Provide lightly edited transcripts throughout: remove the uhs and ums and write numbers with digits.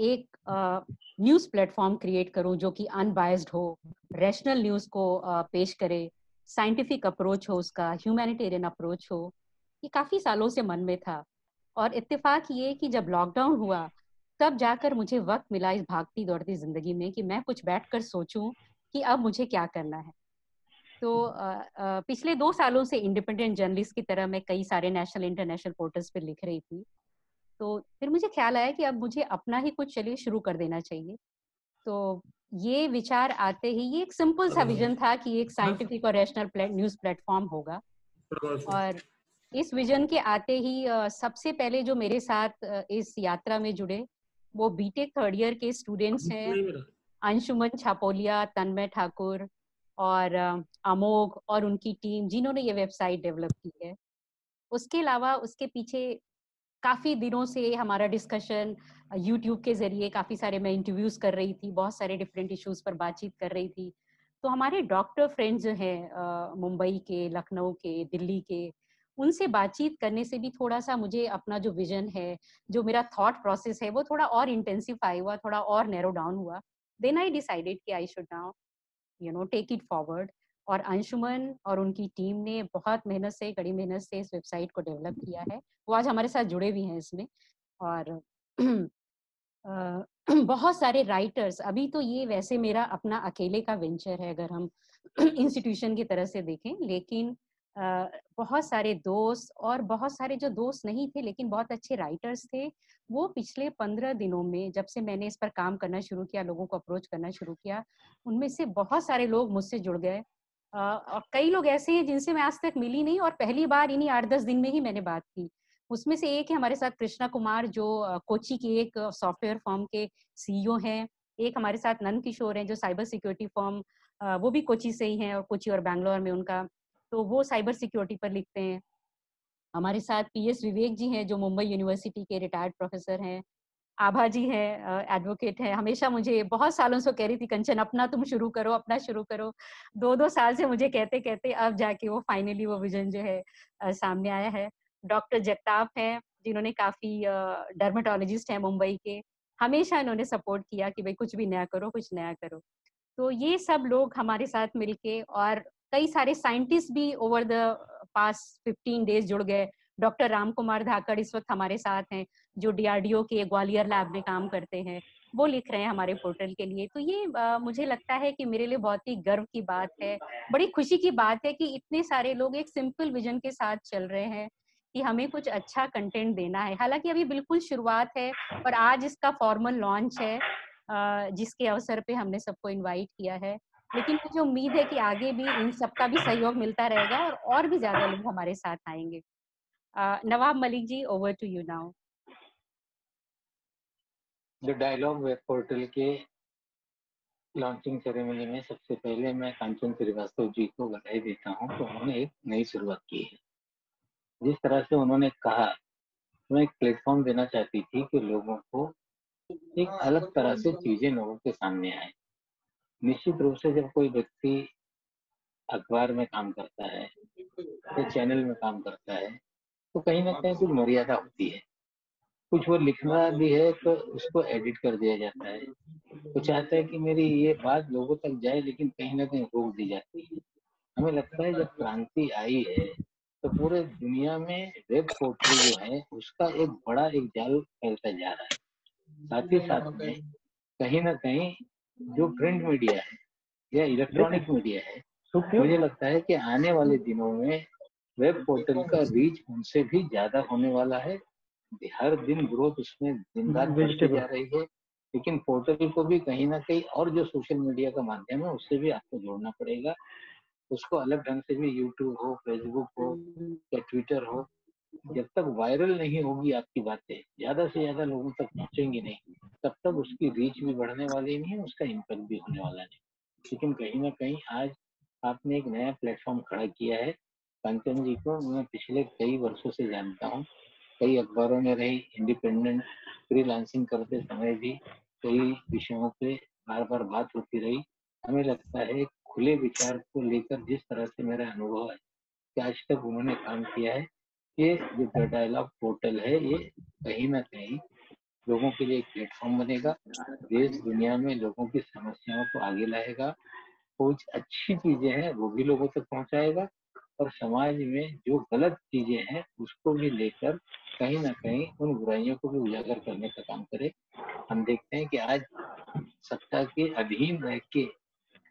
एक news platform create करूँ जो कि अनबायस्ड हो, रैशनल न्यूज़ को पेश करे, साइंटिफिक अप्रोच हो उसका, ह्यूमैनिटेरियन अप्रोच हो। ये काफ़ी सालों से मन में था और इत्तेफ़ाक ये कि जब लॉकडाउन हुआ, तब जाकर मुझे वक़्त मिला इस भागती-दौड़ती ज़िंदगी में कि मैं कुछ बैठकर सोचूँ कि अब मुझे क्या करना है। तो पिछले 2 सालों से इंडिपेंडेंट जर्नलिस्ट की तरह मैं कई सारे नेशनल, इंटरनेशनल पोर्टल्स पे लिख रही थी। तो फिर मुझे ख़्याल आया कि अब मुझे अपना ही कुछ चलिए शुरू कर देना चाहिए। तो ये विचार आते ही ये एक सिंपल सा विज़न था कि एक साइंटिफिक और रैशनल न्यूज़ प्लेटफ़ॉर्म होगा और इस विज़न के आते ही सबसे पहले जो मेरे साथ इस यात्रा में जुड़े, वो बीटेक थर्ड ईयर के स्टूडेंट्स हैं, अंशुमन छापोलिया, तन्मय ठाकुर और अमोघ और उनकी टीम जिन्होंने ये वेबसाइट डेवलप की है। उसके अलावा उसके पीछे काफ़ी दिनों से हमारा डिस्कशन यूट्यूब के ज़रिए काफ़ी सारे मैं इंटरव्यूज़ कर रही थी, बहुत सारे डिफरेंट इश्यूज़ पर बातचीत कर रही थी। तो हमारे डॉक्टर फ्रेंड्स जो हैं मुंबई के, लखनऊ के, दिल्ली के, उनसे बातचीत करने से भी थोड़ा-सा मुझे अपना जो विज़न है, जो मेरा थॉट प्रोसेस है, वो थोड़ा और इंटेंसिफ़ाई हुआ, थोड़ा और नैरो डाउन हुआ। देन आई डिसाइडेड कि I should now take it forward और अंशुमन और उनकी टीम ने बहुत मेहनत से, कड़ी मेहनत से इस वेबसाइट को डेवलप किया है। वो आज हमारे साथ जुड़े भी हैं इसमें और अ, बहुत सारे राइटर्स अभी तो ये वैसे मेरा अपना अकेले का वेंचर है अगर हम इंस्टीट्यूशन की तरह से देखें, लेकिन अ, बहुत सारे दोस्त और बहुत सारे जो दोस्त नहीं थे लेकिन बहुत अच्छे राइटर्स थे, वो पिछले 15 दिनों में जब से मैंने इस पर काम करना शुरू किया, लोगों को अप्रोच करना शुरू किया, उनमें से बहुत सारे लोग मुझसे जुड़ गए। और कई लोग ऐसे हैं जिनसे मैं आज तक मिली नहीं और पहली बार इन्हीं 8-10 दिन में ही मैंने बात की। उसमें से एक है हमारे साथ कृष्णा कुमार जो कोच्चि की एक सॉफ्टवेयर फर्म के सीईओ हैं। एक हमारे साथ नंद किशोर हैं जो साइबर सिक्योरिटी फर्म वो भी कोच्चि से ही हैं और कोच्चि और बैंगलोर में उनका, तो वो साइबर सिक्योरिटी पर लिखते हैं। हमारे साथ पीएस विवेक जी हैं जो मुंबई यूनिवर्सिटी के रिटायर्ड प्रोफेसर हैं। आभा जी हैं एडवोकेट हैं, हमेशा मुझे बहुत सालों से कह रही थी कंचन अपना तुम शुरू करो, अपना शुरू करो। 2-2 साल से मुझे कहते-कहते अब जाके वो फाइनली वो विज़न जो है सामने आया है। डॉक्टर जगताप हैं, जिन्होंने काफ़ी डर्मेटोलॉजिस्ट हैं मुंबई के, हमेशा इन्होंने सपोर्ट किया कि भई कुछ भी नया करो, कुछ नया करो। तो ये सब लोग हमारे साथ मिलके और कई सारे साइंटिस्ट भी ओवर द पास्ट 15 डेज़ जुड़ गए। डॉक्टर राम कुमार धाकड़ इस वक़्त हमारे साथ हैं, जो डीआरडीओ के ग्वालियर लैब में काम करते हैं। वो लिख रहे हैं हमारे पोर्टल के लिए। तो ये मुझे लगता है कि मेरे लिए बहुत ही गर्व की बात है, बड़ी खुशी की बात है कि इतने सारे लोग एक सिंपल विज़न के साथ चल रहे हैं, कि हमें कुछ अच्छा कंटेंट देना है। हालाँकि अभी बिल्कुल शुरुआत है और आज इसका फॉर्मल लॉन्च है। जिसके अवसर पे हमने सबको इनवाइट किया है। लेकिन मुझे उम्मीद है कि आगे भी इन सबका भी सहयोग मिलता रहेगा और भी ज़्यादा लोग हमारे साथ आएँगे। Nawab Malik ji, over to you now. The dialogue web portal के लॉन्चिंग सेरेमनी में सबसे पहले मैं कांचन श्रीवास्तव जी को बधाई देता हूं कि उन्होंने एक नई शुरुआत की है। जिस तरह से उन्होंने कहा, मैं एक प्लेटफॉर्म देना चाहती थी कि लोगों को एक अलग तरह से चीजें लोगों के सामने आए। निश्चित रूप से जब कोई व्यक्ति अखबार में काम करता है या चैनल में काम करता है, तो कहीं ना कहीं कुछ मर्यादा होती है। कुछ वो लिखना भी है तो उसको एडिट कर दिया जाता है। वो चाहता है कि मेरी ये बात लोगों तक जाए, लेकिन कहीं ना कहीं रोक दी जाती है। हमें लगता है जब क्रांति आई है तो पूरे दुनिया में वेब पोर्टल जो है उसका एक बड़ा एक जाल फैलता जा रहा है। साथ ही साथ में कहीं ना कहीं जो प्रिंट मीडिया है या इलेक्ट्रॉनिक मीडिया है, मुझे लगता है कि आने वाले दिनों में वेब पोर्टल का रीच उनसे भी ज्यादा होने वाला है। हर दिन ग्रोथ उसमें दिन रात बढ़ती जा रही है। लेकिन पोर्टल को भी कहीं ना कहीं और जो सोशल मीडिया का माध्यम है उससे भी आपको जोड़ना पड़ेगा। उसको अलग ढंग से भी यूट्यूब हो, फेसबुक हो या ट्विटर हो, जब तक वायरल नहीं होगी आपकी बातें, ज्यादा से ज्यादा लोगों तक पहुंचेंगी नहीं, तब तक उसकी रीच भी बढ़ने वाली नहीं है, उसका इम्पैक्ट भी होने वाला नहीं। लेकिन कहीं ना कहीं आज आपने एक नया प्लेटफॉर्म खड़ा किया है। कंचन जी को मैं पिछले कई वर्षों से जानता हूँ। कई अखबारों में रही, इंडिपेंडेंट फ्रीलांसिंग करते समय भी कई विषयों पे बार बार बात होती रही। हमें लगता है खुले विचार को लेकर जिस तरह से मेरा अनुभव है कि आज तक उन्होंने काम किया है, ये जो डायलॉग पोर्टल है ये कहीं ना कहीं लोगों के लिए एक प्लेटफॉर्म बनेगा, देश दुनिया में लोगों की समस्याओं को आगे लाएगा, कुछ अच्छी चीजें हैं वो भी लोगों तक पहुंचाएगा, और समाज में जो गलत चीजें हैं उसको भी लेकर कहीं ना कहीं उन बुराइयों को भी उजागर करने का काम करे। हम देखते हैं कि आज सत्ता के अधीन रह के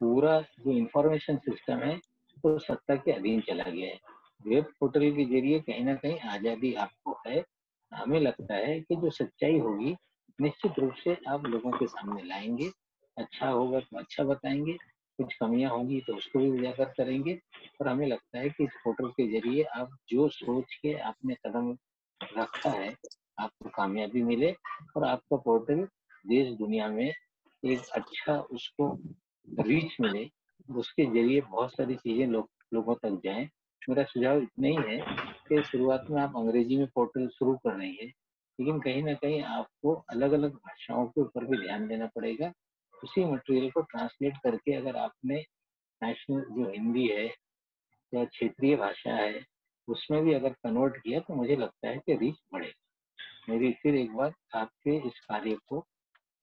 पूरा जो इंफॉर्मेशन सिस्टम है तो सत्ता के अधीन चला गया है। वेब पोर्टल के जरिए कहीं ना कहीं आजादी आपको है। हमें लगता है कि जो सच्चाई होगी निश्चित रूप से आप लोगों के सामने लाएंगे। अच्छा होगा तो अच्छा बताएंगे, कुछ कमियां होंगी तो उसको भी उजागर करेंगे। और हमें लगता है कि इस पोर्टल के जरिए आप जो सोच के आपने कदम रखा है आपको कामयाबी मिले, और आपका पोर्टल देश दुनिया में एक अच्छा उसको रीच मिले, उसके जरिए बहुत सारी चीजें लोगों तक जाएं। मेरा सुझाव इतना ही है कि शुरुआत में आप अंग्रेजी में पोर्टल शुरू कर रही है, लेकिन कहीं ना कहीं आपको अलग अलग भाषाओं के ऊपर भी ध्यान देना पड़ेगा। उसी मटेरियल को ट्रांसलेट करके अगर आपने नेशनल जो हिंदी है या क्षेत्रीय भाषा है उसमें भी अगर कन्वर्ट किया तो मुझे लगता है कि रीच बढ़ेगा। मेरी फिर एक बार आपके इस कार्य को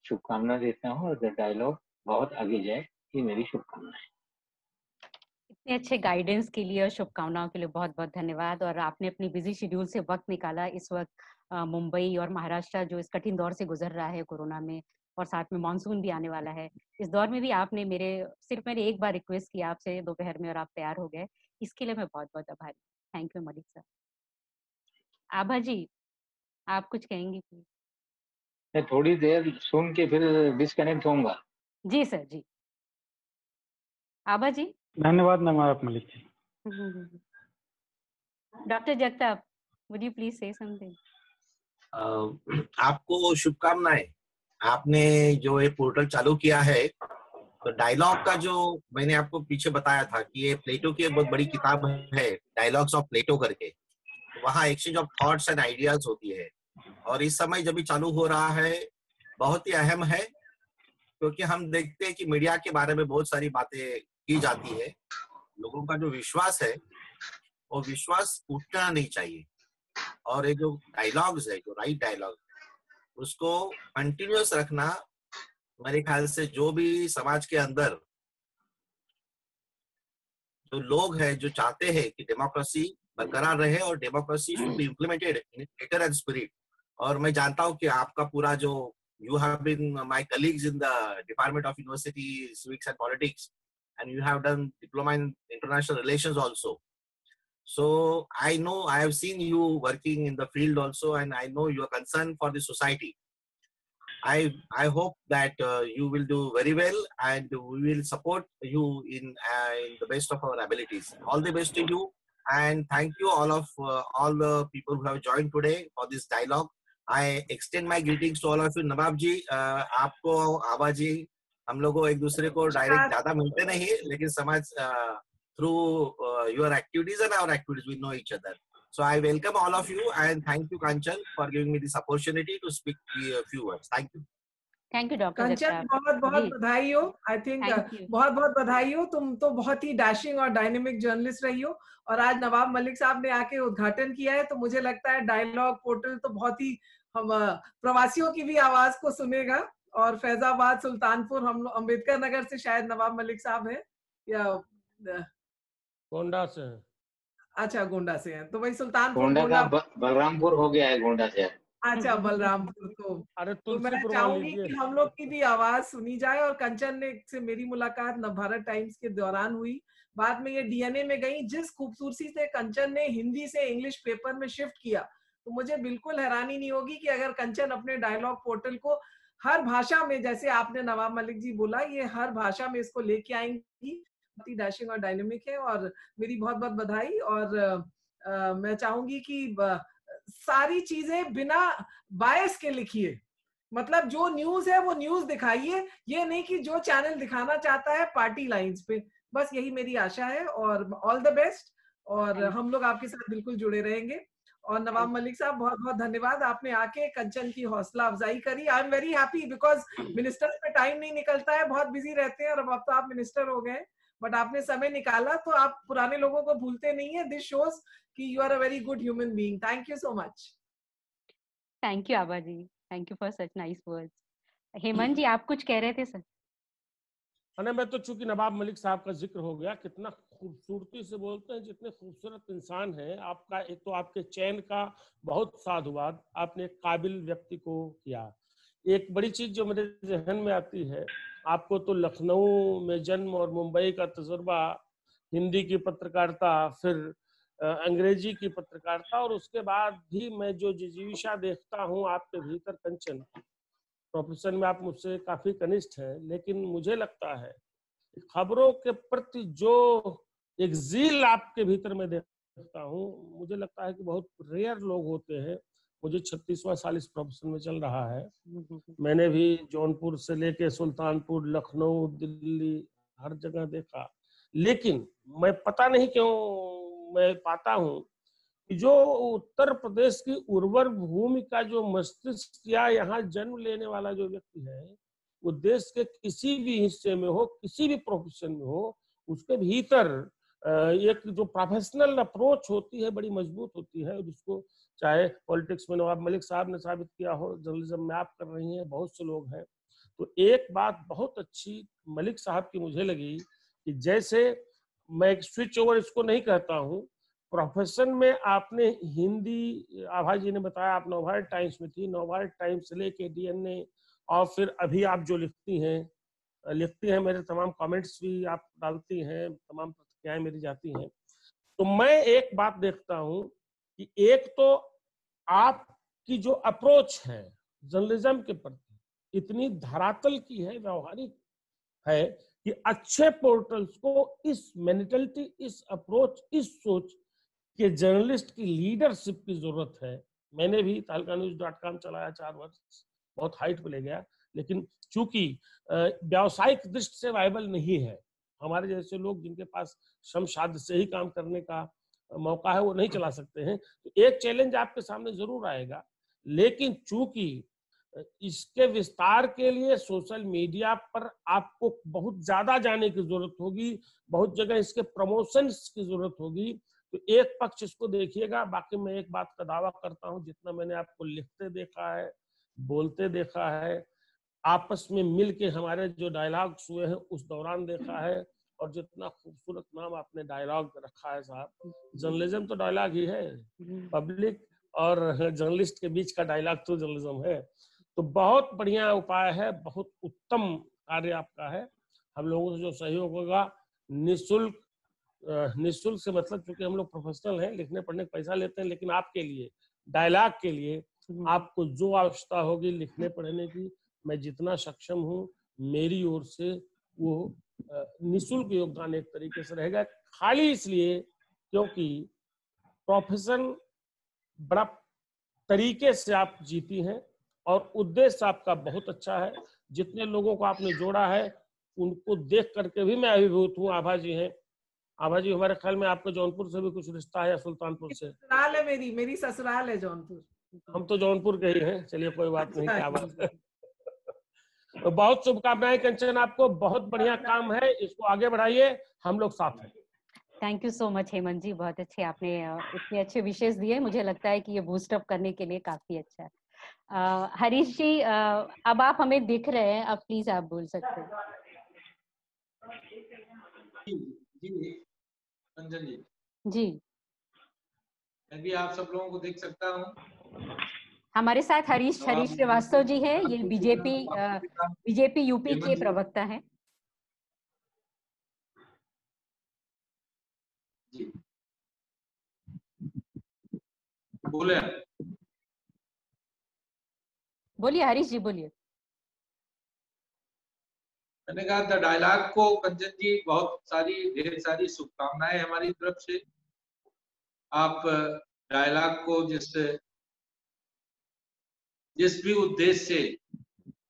शुभकामना देता हूँ, और द डायलॉग बहुत आगे जाए, ये मेरी शुभकामनाएं। इतने अच्छे गाइडेंस के लिए और शुभकामनाओं के लिए बहुत बहुत धन्यवाद। और आपने अपनी बिजी शेड्यूल से वक्त निकाला इस वक्त मुंबई और महाराष्ट्र जो इस कठिन दौर से गुजर रहा है कोरोना में, और साथ में मानसून भी आने वाला है, इस दौर में भी आपने मैंने एक बार रिक्वेस्ट किया आपसे दोपहर में और आप तैयार हो गए, इसके लिए मैं बहुत बहुत आभारी। Thank you Malik sir. Abha ji, आप कुछ कहेंगी प्लीज? मैं थोड़ी देर सुन के फिर डिस्कनेक्ट होऊंगा। जी सर, जी। आभा जी। धन्यवाद Nawab Malik ji. Doctor Jagtap, would you please say something? आपको शुभकामनाएं। आपने जो ये पोर्टल चालू किया है, तो डायलॉग का जो मैंने आपको पीछे बताया था कि ये प्लेटो की एक बहुत बड़ी किताब है, डायलॉग्स ऑफ प्लेटो करके, वहाँ exchange of thoughts and ideas होती है। और इस समय जब भी चालू हो रहा है बहुत ही अहम है, क्योंकि हम देखते हैं कि मीडिया के बारे में बहुत सारी बातें की जाती है। लोगों का जो विश्वास है वो विश्वास उठना नहीं चाहिए, और ये जो डायलॉग्स है, जो राइट डायलॉग, उसको कंटिन्यूअस रखना, मेरे ख्याल से जो भी समाज के अंदर जो लोग हैं जो चाहते हैं कि डेमोक्रेसी बरकरार रहे और democracy should be implemented in letter and spirit. और मैं जानता हूं कि आपका पूरा जो you have been my colleagues in the department of university civics and politics, and you have done diploma in international relations also. So I know, I have seen you working in the field also, and I know your concern for the society. I hope that you will do very well, and we will support you in the best of our abilities. All the best to you, and thank you all the people who have joined today for this dialogue. I extend my greetings to all of you. नवाब जी, आपको, आबा जी, हम लोगों एक दूसरे को direct ज्यादा मिलते नहीं, लेकिन समाज through your activities and our activities, we know each other. So I welcome all of you, and thank you, Kanchan, for giving me this opportunity to speak a few words. Thank you. Thank you doctor Kanchan, Jagtap बहुत बहुत जी। बधाई हो। I think thank you. बहुत बहुत बधाई हो, तुम तो बहुत ही डैशिंग और डायनेमिक जर्नलिस्ट रही हो, और आज नवाब मलिक साहब ने आके उद्घाटन किया है, तो मुझे लगता है डायलॉग पोर्टल तो बहुत ही हम प्रवासियों की भी आवाज को सुनेगा। और फैजाबाद, सुल्तानपुर, हम अम्बेडकर नगर से शायद नवाब मलिक साहब हैं, या गोंडा से। अच्छा, गोंडा से हैं, तो वही सुल्तानपुर, गोंडा गोंडा। का बलरामपुर हो गया है गोंडा से। अच्छा, बलरामपुर। अरे तो मैं तुलसीपुर मान चाहूंगी लीजिए। कि हम लोग की भी आवाज सुनी जाए। और कंचन ने से मेरी मुलाकात नवभारत टाइम्स के दौरान हुई, बाद में ये डीएनए में गई। जिस खूबसूरती से कंचन ने हिंदी से इंग्लिश पेपर में शिफ्ट किया, तो मुझे बिल्कुल हैरानी नहीं होगी कि अगर कंचन अपने डायलॉग पोर्टल को हर भाषा में, जैसे आपने नवाब मलिक जी बोला, ये हर भाषा में इसको लेके आएंगी। बहुत ही डैशिंग और डायनेमिक है, और मेरी बहुत बहुत बधाई। और मैं चाहूंगी कि सारी चीजें बिना बायस के लिखिए, मतलब जो न्यूज है वो न्यूज दिखाइए, ये नहीं कि जो चैनल दिखाना चाहता है पार्टी लाइंस पे। बस यही मेरी आशा है, और ऑल द बेस्ट। और हम लोग आपके साथ बिल्कुल जुड़े रहेंगे। और नवाब मलिक साहब, बहुत बहुत धन्यवाद, आपने आके कंचन की हौसला अफजाई करी। I am very happy, because ministers में टाइम नहीं निकलता है, बहुत बिजी रहते हैं, और अब तो आप मिनिस्टर हो गए, बट आपने समय निकाला, तो आप पुराने लोगों को भूलते नहीं है। दिस शोज कि you are a very good human being. Thank you so much. Thank you Abha ji. Thank you for such nice words. Hemant ji, आप कुछ कह रहे थे सर? अरे मैं तो चूंकि नवाब मलिक साहब का जिक्र हो गया, कितना खूबसूरती से बोलते हैं, जितने खूबसूरत इंसान हैं। आपका एक तो आपके चयन का बहुत साधुवाद, आपने एक काबिल व्यक्ति को किया। एक बड़ी चीज जो मेरे जहन में आती है, आपको तो लखनऊ में जन्म और मुंबई का तजुर्बा, हिंदी की पत्रकारिता, फिर अंग्रेजी की पत्रकारिता, और उसके बाद भी मैं जो जिजीविषा देखता हूँ आपके भीतर कंचन, प्रोफेशन में आप मुझसे काफी कनिष्ठ हैं, लेकिन मुझे लगता है खबरों के प्रति जो एक ज़ील आपके भीतर में देखता हूँ, मुझे लगता है कि बहुत रेयर लोग होते हैं। मुझे 36वां साल इस प्रोफेशन में चल रहा है। मैंने भी जौनपुर से लेके सुल्तानपुर, लखनऊ, दिल्ली, हर जगह देखा, लेकिन मैं पता नहीं क्यों मैं पाता हूँ कि जो उत्तर प्रदेश की उर्वर भूमि का जो मस्तिष्क या यहाँ जन्म लेने वाला जो व्यक्ति है, वो देश के किसी भी हिस्से में हो, किसी भी प्रोफेशन में हो, उसके भीतर एक जो प्रोफेशनल अप्रोच होती है बड़ी मजबूत होती है। जिसको चाहे पॉलिटिक्स में नवाब मलिक साहब ने साबित किया हो, जर्नलिज्म में आप कर रही हैं, बहुत से लोग हैं। तो एक बात बहुत अच्छी मलिक साहब की मुझे लगी कि जैसे, मैं एक स्विच ओवर इसको नहीं कहता हूँ, प्रोफेशन में आपने हिंदी, आभा जी ने बताया आप नवभारत टाइम्स में थी, नवभारत टाइम्स से लेके डीएनए, और फिर अभी आप जो लिखती हैं, मेरे तमाम कमेंट्स भी आप डालती हैं, तमाम प्रतिक्रियाएं मेरी जाती हैं। तो मैं एक बात देखता हूं कि एक तो आपकी जो अप्रोच है जर्नलिज्म के प्रति इतनी धरातल की है, व्यवहारिक है, कि अच्छे पोर्टल्स को इस मेंटालिटी, इस अप्रोच, इस सोच के जर्नलिस्ट की लीडरशिप की जरूरत है। मैंने भी तहलकान्यूज.com चलाया 4 वर्ष, बहुत हाइट पे ले गया, लेकिन चूंकि व्यावसायिक दृष्टि से वायबल नहीं है, हमारे जैसे लोग जिनके पास श्रम साध्य से ही काम करने का मौका है, वो नहीं चला सकते हैं। तो एक चैलेंज आपके सामने जरूर आएगा, लेकिन चूंकि इसके विस्तार के लिए सोशल मीडिया पर आपको बहुत ज्यादा जाने की जरूरत होगी, बहुत जगह इसके प्रमोशंस की जरूरत होगी। तो एक पक्ष इसको देखिएगा। बाकी मैं एक बात का दावा करता हूं, जितना मैंने आपको लिखते देखा है, बोलते देखा है, आपस में मिल के हमारे जो डायलॉग्स हुए हैं उस दौरान देखा है, और जितना खूबसूरत नाम आपने डायलॉग रखा है साहब, जर्नलिज्म तो डायलॉग ही है, पब्लिक और जर्नलिस्ट के बीच का डायलॉग तो जर्नलिज्म है। तो बहुत बढ़िया उपाय है, बहुत उत्तम कार्य आपका है। हम लोगों से जो सहयोग होगा, निःशुल्क, निःशुल्क से मतलब क्योंकि हम लोग प्रोफेशनल हैं, लिखने पढ़ने का पैसा लेते हैं, लेकिन आपके लिए, डायलॉग के लिए आपको जो आवश्यकता होगी लिखने पढ़ने की, मैं जितना सक्षम हूँ, मेरी ओर से वो निःशुल्क योगदान एक तरीके से रहेगा। खाली इसलिए क्योंकि प्रोफेशन बड़ा तरीके से आप जीती हैं और उद्देश्य आपका बहुत अच्छा है। जितने लोगों को आपने जोड़ा है उनको देख करके भी मैं अभिभूत हूँ। आभा जी हैं, आभा जी हमारे ख्याल में आपका जौनपुर से भी कुछ रिश्ता है या सुल्तानपुर से? ससुराल है, मेरी ससुराल है जौनपुर। हम तो जौनपुर के ही हैं। चलिए कोई बात नहीं, क्या बात है। तो बहुत शुभकामनाएं कंचन आपको, बहुत बढ़िया काम है, इसको आगे बढ़ाइए, हम लोग साथ हैं। Thank you so much Hemant ji, बहुत अच्छे आपने इतने अच्छे विशेष दिए। मुझे लगता है कि ये बूस्ट अप करने के लिए काफी अच्छा है। हरीश जी, अब आप हमें दिख रहे हैं, अब प्लीज आप बोल सकते हैं। जी कंचन जी, जी मैं भी आप सब लोगों को देख सकता हूँ। हमारे साथ हरीश श्रीवास्तव जी हैं, ये बीजेपी यूपी के प्रवक्ता हैं। जी बोले, बोलिए हरीश जी, बोलिए। मैंने कहा था डायलॉग को कंचन जी बहुत सारी ढेर सारी शुभकामनाएं हमारी तरफ से। आप डायलॉग को जिस भी उद्देश्य से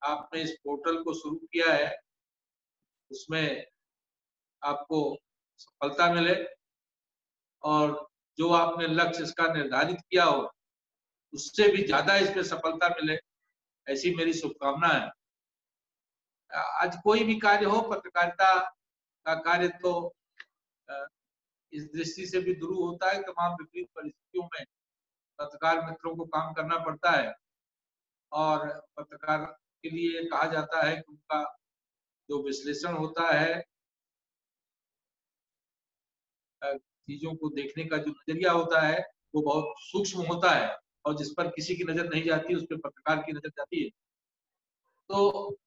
आपने इस पोर्टल को शुरू किया है, उसमें आपको सफलता मिले, और जो आपने लक्ष्य इसका निर्धारित किया हो उससे भी ज्यादा इसमें सफलता मिले, ऐसी मेरी शुभकामना है। आज कोई भी कार्य हो, पत्रकारिता का कार्य तो इस दृष्टि से भी ध्रुव होता है, तमाम विपरीत परिस्थितियों में पत्रकार मित्रों को काम करना पड़ता है। और पत्रकार के लिए कहा जाता है कि उनका जो विश्लेषण होता है, चीजों को देखने का जो नजरिया होता है वो बहुत सूक्ष्म होता है, और जिस पर किसी की नजर नहीं जाती उस पर पत्रकार की नजर जाती है। तो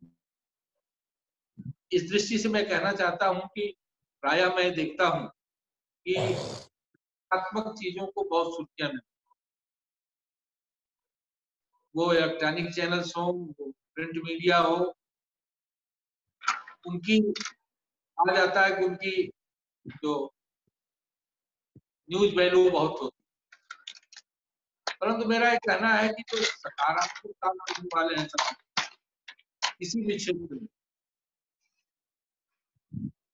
इस दृष्टि से मैं कहना चाहता हूं कि प्रायः मैं देखता हूं कि आत्मक चीजों को बहुत सुर्खियां मिलती, वो इलेक्ट्रॉनिक चैनल्स हो, वो प्रिंट मीडिया हो, उनकी कहा जाता है कि उनकी जो न्यूज वैल्यू बहुत होती है। परंतु मेरा एक कहना है कि जो सकारात्मक काम करने वाले हैं किसी भी क्षेत्र में,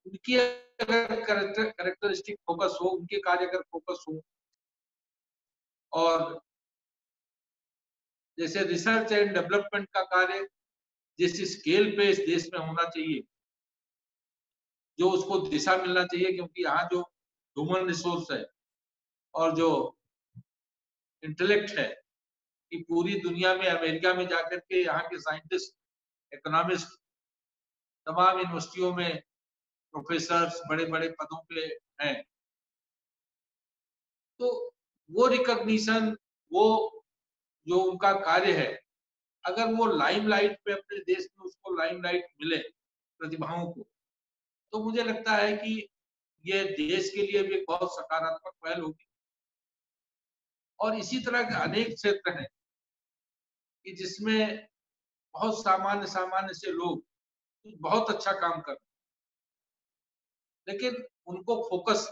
उनकी अगर कैरेक्टरिस्टिक फोकस हो, उनके कार्य अगर फोकस हो, और जैसे रिसर्च एंड डेवलपमेंट का कार्य जिस स्केल पे इस देश में होना चाहिए, जो उसको दिशा मिलना चाहिए, क्योंकि यहाँ जो ह्यूमन रिसोर्स है और जो इंटेलेक्ट है कि पूरी दुनिया में, अमेरिका में जाकर के यहाँ के साइंटिस्ट, इकोनॉमिस्ट तमाम यूनिवर्सिटियों में प्रोफेसर्स बड़े बड़े पदों पे हैं, तो वो रिकॉग्निशन, वो जो उनका कार्य है, अगर वो लाइमलाइट पे अपने देश में उसको लाइमलाइट मिले प्रतिभाओं को, तो मुझे लगता है कि ये देश के लिए भी एक बहुत सकारात्मक पहल होगी। और इसी तरह के अनेक क्षेत्र हैं कि जिसमें बहुत सामान्य सामान्य से लोग बहुत अच्छा काम कर, लेकिन उनको फोकस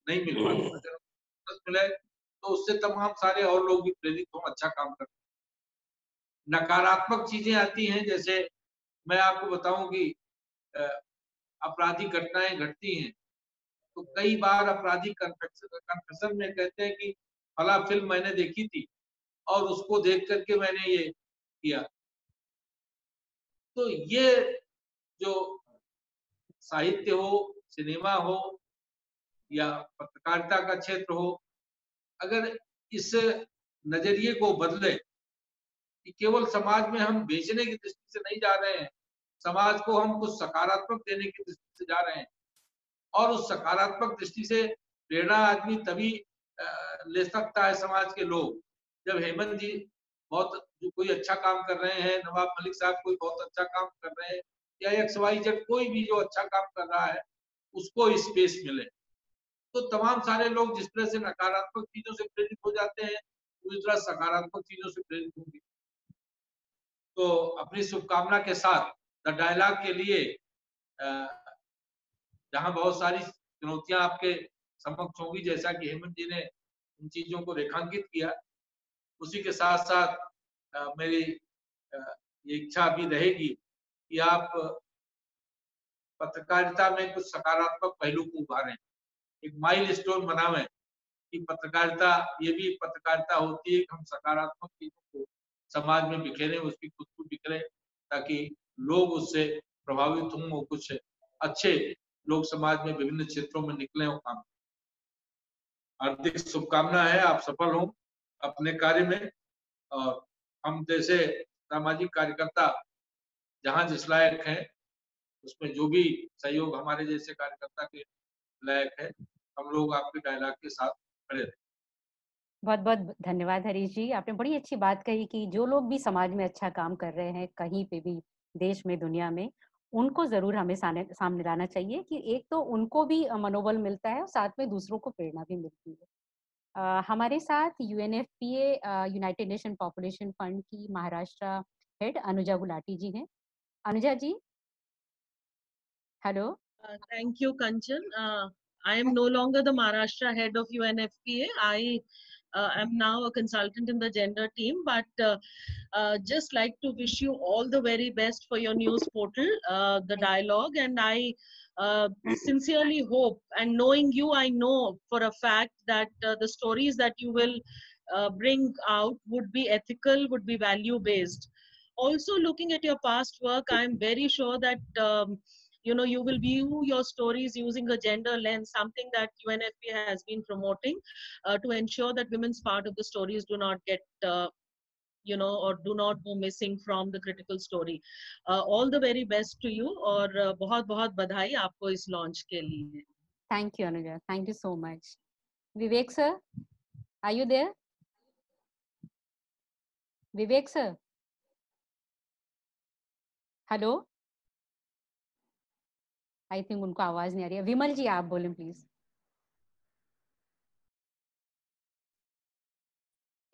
नहीं मिल पाता। अगर फोकस मिले तो उससे तमाम सारे और लोग भी प्रेरित हो, अच्छा काम कर। नकारात्मक चीजें आती हैं, जैसे मैं आपको बताऊं कि आपराधिक घटनाएं घटती हैं, तो कई बार अपराधी कन्फेशन में कहते हैं कि फला फिल्म मैंने देखी थी और उसको देख करके मैंने ये किया। तो ये जो साहित्य हो, सिनेमा हो या पत्रकारिता का क्षेत्र हो, अगर इस नजरिए को बदले कि केवल समाज में हम बेचने की दृष्टि से नहीं जा रहे हैं, समाज को हम कुछ सकारात्मक देने की दृष्टि से जा रहे हैं, और उस सकारात्मक दृष्टि से प्रेरणा आदमी तभी ले सकता है समाज के लोग, जब हेमंत जी बहुत जो कोई अच्छा काम कर रहे हैं, नवाब मलिक साहब कोई बहुत अच्छा काम कर रहे हैं, या XYZ कोई भी जो अच्छा काम कर रहा है उसको स्पेस मिले, तो तमाम सारे लोग जिस तरह से नकारात्मक चीजों से प्रेरित हो जाते हैं, उसी तरह सकारात्मक चीजों से प्रेरित होंगे। तो अपनी शुभकामना के साथ द डायलॉग के लिए जहां बहुत सारी चुनौतियां आपके समक्ष होंगी, जैसा कि हेमंत जी ने इन चीजों को रेखांकित किया, उसी के साथ साथ मेरी ये इच्छा भी रहेगी कि आप पत्रकारिता में कुछ सकारात्मक पहलू को उभारें, एक माइलस्टोन बनावें कि पत्रकारिता, ये भी पत्रकारिता होती है कि हम सकारात्मक चीजों को समाज में बिखेरें, उसकी खुशबू बिखरे, ताकि लोग उससे प्रभावित हों और कुछ अच्छे लोग समाज में विभिन्न क्षेत्रों में निकले और काम। हार्दिक शुभकामना है, आप सफल हों अपने कार्य में, और हम जैसे सामाजिक कार्यकर्ता जहां जिस लायक हैं उसमें जो भी सहयोग हमारे जैसे कार्यकर्ता के लायक है, हम लोग आपके डायलॉग के साथ खड़े रहे। बहुत बहुत धन्यवाद हरीश जी, आपने बड़ी अच्छी बात कही कि जो लोग भी समाज में अच्छा काम कर रहे हैं कहीं पे भी, देश में, दुनिया में, उनको जरूर हमें सामने लाना चाहिए कि एक तो उनको भी मनोबल मिलता है और साथ में दूसरों को प्रेरणा भी मिलती है। हमारे साथ UNFPA United nation population fund की महाराष्ट्र हेड अनुजा गुलाटी जी हैं। अनुजा जी, hello. Thank you, Kanchan. I am no longer the Maharashtra head of UNFPA. I am now a consultant in the gender team, but just like to wish you all the very best for your news portal, the dialogue, and I sincerely hope, and knowing you, I know for a fact that the stories that you will bring out would be ethical, would be value based. Also, looking at your past work, I am very sure that you will view your stories using a gender lens, something that UNFPA has been promoting to ensure that women's part of the stories do not get you know, or do not go missing from the critical story. All the very best to you, और बहुत बहुत बधाई आपको इस launch के लिए. Thank you, Anuja. Thank you so much. Vivek sir, are you there? Vivek sir, hello. I think उनको आवाज नहीं आ रही है. विमल जी आप बोलें प्लीज.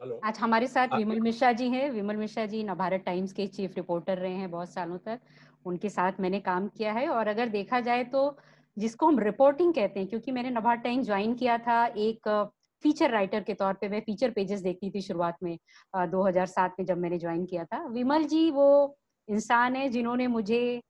हेलो. आज हमारे साथ विमल मिश्रा जी हैं. विमल मिश्रा जी नवभारत टाइम्स के चीफ रिपोर्टर रहे हैं बहुत सालों तक. उनके साथ मैंने काम किया है, और अगर देखा जाए तो जिसको हम रिपोर्टिंग कहते हैं, क्योंकि मैंने नवभारत टाइम्स ज्वाइन किया था एक फीचर राइटर के तौर पे. मैं फीचर पेजेस देखती थी शुरुआत में 2007 में जब मैंने ज्वाइन किया था. विमल जी वो इंसान है जिन्होंने मुझे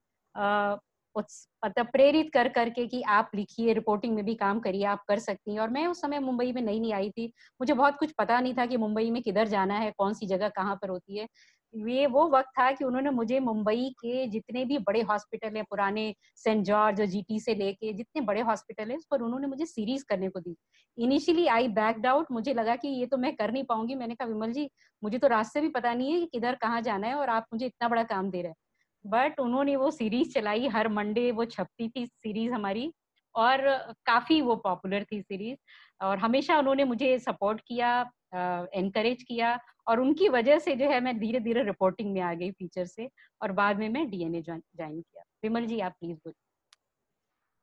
मतलब प्रेरित कर करके कि आप लिखिए, रिपोर्टिंग में भी काम करिए, आप कर सकती हैं. और मैं उस समय मुंबई में नई आई थी, मुझे बहुत कुछ पता नहीं था कि मुंबई में किधर जाना है, कौन सी जगह कहाँ पर होती है. ये वो वक्त था कि उन्होंने मुझे मुंबई के जितने भी बड़े हॉस्पिटल हैं, पुराने सेंट जॉर्ज और जीटी से लेके जितने बड़े हॉस्पिटल हैं, उस पर उन्होंने मुझे सीरीज करने को दी. इनिशियली आई बैक्ड आउट, मुझे लगा कि ये तो मैं कर नहीं पाऊंगी. मैंने कहा विमल जी मुझे तो रास्ते भी पता नहीं है कि किधर कहाँ जाना है, और आप मुझे इतना बड़ा काम दे रहे हैं. बट उन्होंने वो सीरीज चलाई, हर मंडे वो छपती थी सीरीज हमारी, और काफी वो पॉपुलर थी सीरीज. और हमेशा उन्होंने मुझे सपोर्ट किया, एनकरेज किया, और उनकी वजह से जो है मैं धीरे धीरे रिपोर्टिंग में आ गई फीचर से, और बाद में मैं डीएनए ज्वाइन किया. विमल जी आप प्लीज बोलिए.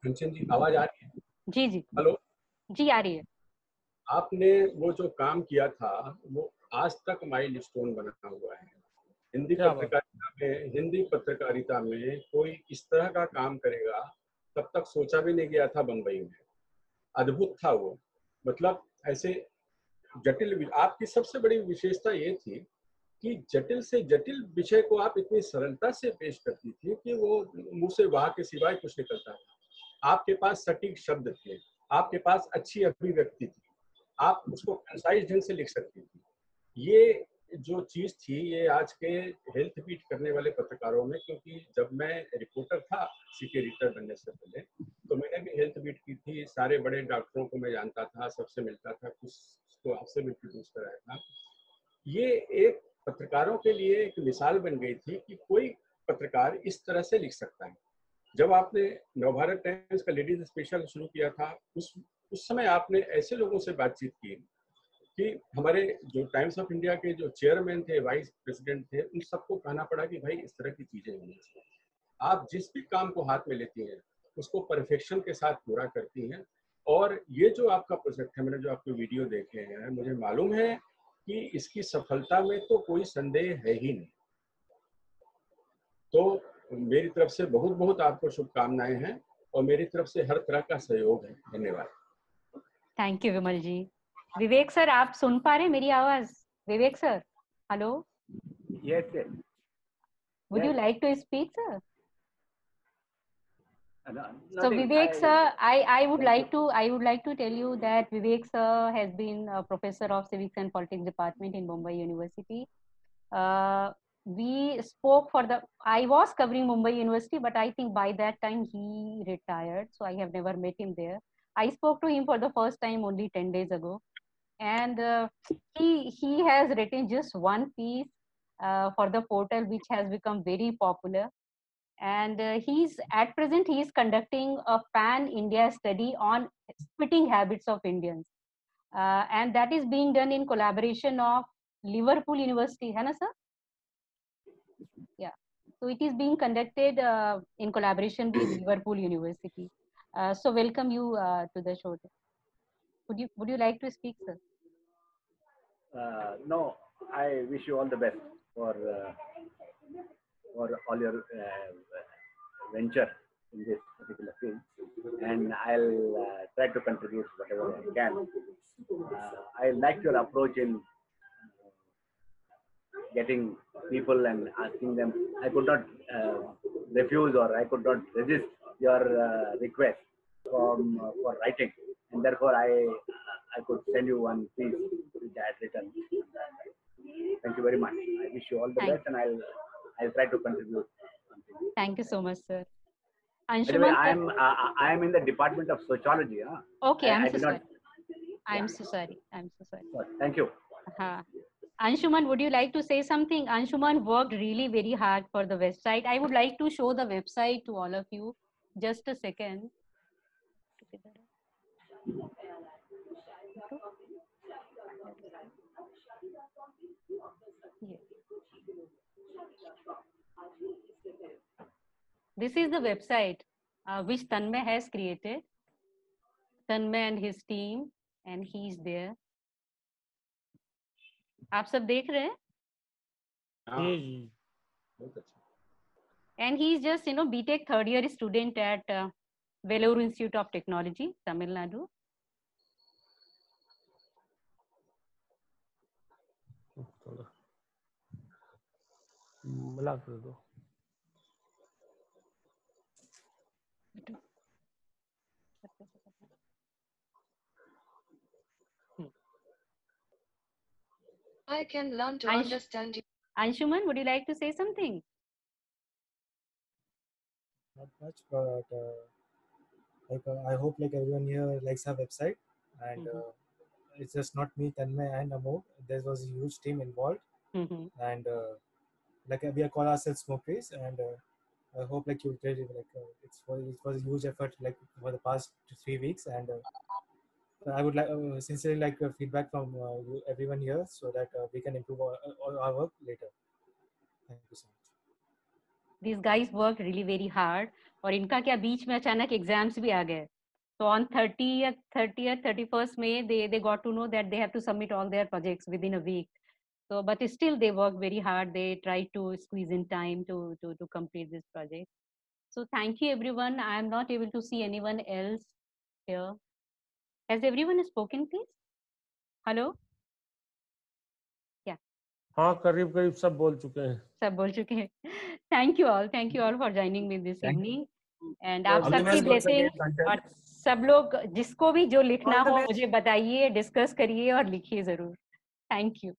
कंचन जी आवाज आ रही है? जी जी. हेलो जी आ रही है. आपने वो जो काम किया था वो आज तक माइलस्टोन बना हुआ है. हिंदी पत्रकारिता में कोई इस तरह का काम करेगा तब तक सोचा भी नहीं गया था बम्बई में. अद्भुत था वो. मतलब ऐसे जटिल, आपकी सबसे बड़ी विशेषता ये थी कि जटिल से जटिल विषय को आप इतनी सरलता से पेश करती थी कि वो मुंह से वाह के सिवाय कुछ निकलता था. आपके पास सटीक शब्द थे, आपके पास अच्छी अभिव्यक्ति थी, आप उसको कंसाइज ढंग से लिख सकती थी. ये जो चीज थी ये आज के हेल्थ बीट करने वाले पत्रकारों में, क्योंकि जब मैं रिपोर्टर था सिटी एडिटर बनने से पहले तो मैंने भी हेल्थ बीट की थी. सारे बड़े डॉक्टरों को मैं जानता था, सबसे मिलता था, कुछ को आपसे भी इंट्रोड्यूस कराया था. ये एक पत्रकारों के लिए एक मिसाल बन गई थी कि कोई पत्रकार इस तरह से लिख सकता है. जब आपने नवभारत टाइम्स का लेडीज स्पेशल शुरू किया था उस समय आपने ऐसे लोगों से बातचीत की कि हमारे जो टाइम्स ऑफ इंडिया के जो चेयरमैन थे, वाइस प्रेसिडेंट थे, उन सबको कहना पड़ा कि भाई इस तरह की चीजें होनी चाहिए. आप जिस भी काम को हाथ में लेती हैं उसको परफेक्शन के साथ पूरा करती हैं. और ये जो आपका प्रोजेक्ट है, मैंने जो आपके वीडियो देखे हैं, मुझे मालूम है कि इसकी सफलता में तो कोई संदेह है ही नहीं. तो मेरी तरफ से बहुत बहुत आपको शुभकामनाएं हैं और मेरी तरफ से हर तरह का सहयोग है. धन्यवाद. Thank you Vimal ji. Vivek sir आप सुन पा रहे हैं मेरी आवाज? Vivek sir hello. Yes, yes. Would you like to speak, sir? So Nothing. Vivek sir, I would like to tell you that Vivek sir has been a professor of civics and politics department in Mumbai University. We spoke I was covering Mumbai University, but I think by that time he retired, so I have never met him there. I spoke to him for the first time only 10 days ago, and he has written just one piece for the portal, which has become very popular. And at present he is conducting a pan-India study on spitting habits of Indians, and that is being done in collaboration of Liverpool University, है ना sir? Yeah, so it is being conducted in collaboration with Liverpool University. So welcome you to the show. Would you like to speak, sir? No, I wish you all the best for all your venture in this particular field, and I'll try to contribute whatever I can. I like your approach in getting people and asking them. I could not refuse or I could not resist your request for writing, and therefore I could send you one piece which I had written. Thank you very much. I wish you all the best, and I'll try to contribute something. Thank you so much, sir. Anyway, I am in the department of sociology. Okay, I'm so sorry. I'm so sorry. Thank you. Anshuman, would you like to say something? Anshuman worked really very hard for the website. I would like to show the website to all of you. Just a second. Yes. This is the website which Tanmay has created. Tanmay and his team, and he's there. आप सब देख रहे हैं? जी बहुत अच्छा. And he's just, BTech third year student at Vellore Institute of Technology, Tamil Nadu. मिला कर दो. I can learn to understand you. Anshuman, would you like to say something? Not much, but I hope like everyone here likes our website, and it's just not me, Tanmay and Amod. There was a huge team involved, and like we are called ourselves Smokies, and I hope like you did like it was a huge effort like for the past 3 weeks, and I would like sincerely like feedback from everyone here so that we can improve our work later. Thank you so much. These guys worked really very hard. और इनका क्या बीच में अचानक exams भी आ गए. So on 30th, 31st May, they got to know that they have to submit all their projects within a week. So, but still they worked very hard. They tried to squeeze in time to complete this project. So thank you everyone. I am not able to see anyone else here. Has everyone spoken, please? Hello? Yeah. हाँ करीब सब बोल चुके हैं. सब बोल चुके हैं. Thank you all for joining me this evening. And आप सबकी blessing और सब लोग जिसको भी जो लिखना हो मुझे बताइए, डिस्कस करिए और लिखिए जरूर. Thank you.